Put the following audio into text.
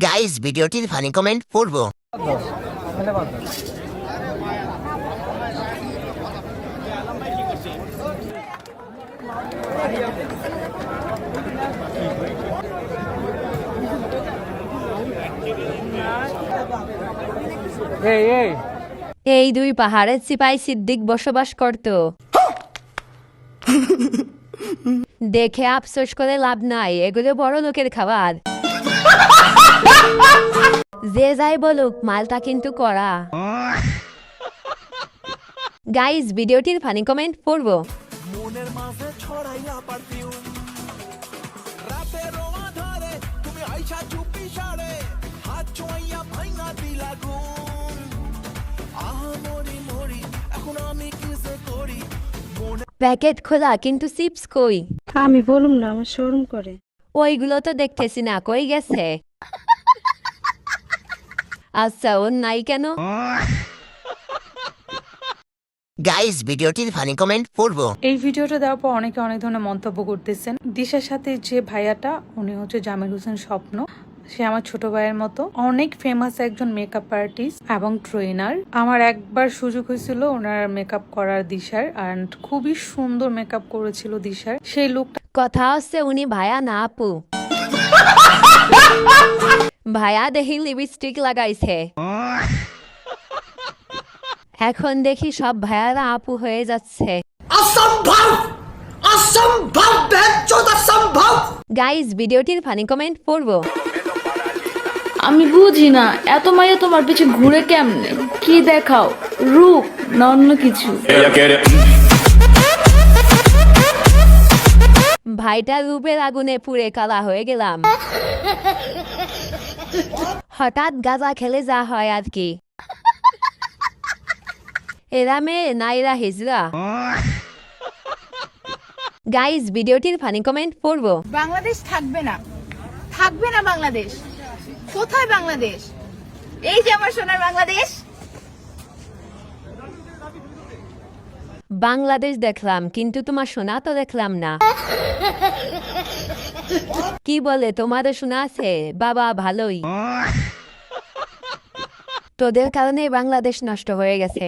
Guys ভিডিওটির funny comment পড়বো। এই দুই পাহাড়ের সিপাই সিদ্দিক বসবাস করত। দেখে আফসোস করে লাভ নাই, এগুলো বড় লোকের খাবার। যে যাই বলুক, মালটা কিন্তু করা। গাইস ভিডিওটির ফানি কমেন্ট পড়বো। মনের মাঝে ছড়াইয়া পারফিউম রাতে রোয়া ধরে তুমি আইসা চুপি সারে হাত ছোঁয়া ভাঙা দিলা ঘুম আহা মরি মরি এখন আমি কিসে করি মনে প্যাকেট খোলা কিন্তু চিপস কই? আমি বলুম না, আমার শরম করে। ওইগুলো তো দেখতেছি না, কই গেছে? আচ্ছা, ওর নাই কেন? গাইস ভিডিওটির ফানি কমেন্ট পড়বো। এই ভিডিওটা দেওয়ার পর অনেকে অনেক ধরনের মন্তব্য করতেছেন। দিশার সাথে যে ভাইয়াটা, উনি হচ্ছে জামিল হোসেন স্বপ্ন। সে আমার ছোট ভাইয়ের মতো, অনেক ফেমাস একজন মেকআপ আর্টিস্ট এবং ট্রেনার। আমার একবার সুযোগ হয়েছিল ওনার মেকআপ করার দিশার, অ্যান্ড খুবই সুন্দর মেকআপ করেছিল দিশার। সেই লুকটা কথা হচ্ছে উনি ভাইয়া না আপু। ভাইয়া দেখি লিপস্টিক লাগাইছে, এখন দেখি সব ভাইয়ারা আপু হয়ে যাচ্ছে। গাইস ভিডিওটির ফানি কমেন্ট পড়বো। আমি বুঝি না এত মাইয়া তোমার পিছে ঘুরে কেমনে? কি দেখাও, রূপ না অন্য কিছু? ভাইটা রূপের আগুনে পুড়ে কালা হয়ে গেলাম। হঠাৎ গাঁজা খেলে যা হয় আর কি। এরা মেয়ে না এরা হিজড়া। গাইস ভিডিওটির ফানি কমেন্ট পড়বো। বাংলাদেশ থাকবে না, থাকবে না বাংলাদেশ। কোথায় বাংলাদেশ? এই যে আমার সোনার বাংলাদেশ। বাংলাদেশ দেখলাম কিন্তু তোমার সোনা তো দেখলাম না। কি বলে, তোমাদের সোনা আছে? বাবা ভালোই, তোদের কারণে বাংলাদেশ নষ্ট হয়ে গেছে।